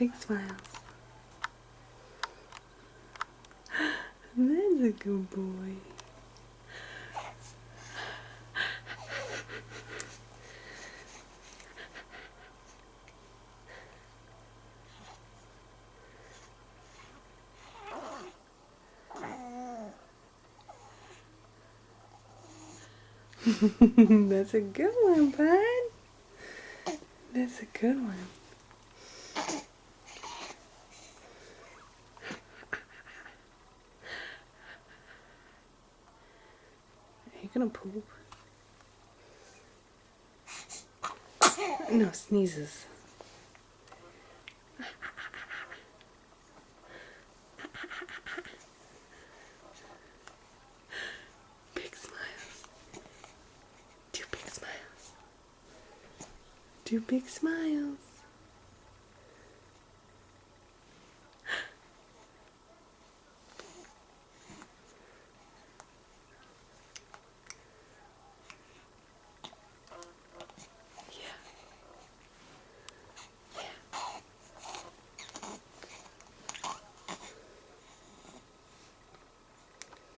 Big smiles. That's a good boy. That's a good one, bud. That's a good one. Are you gonna poop? No, sneezes. Big smiles. Two big smiles. Two big smiles.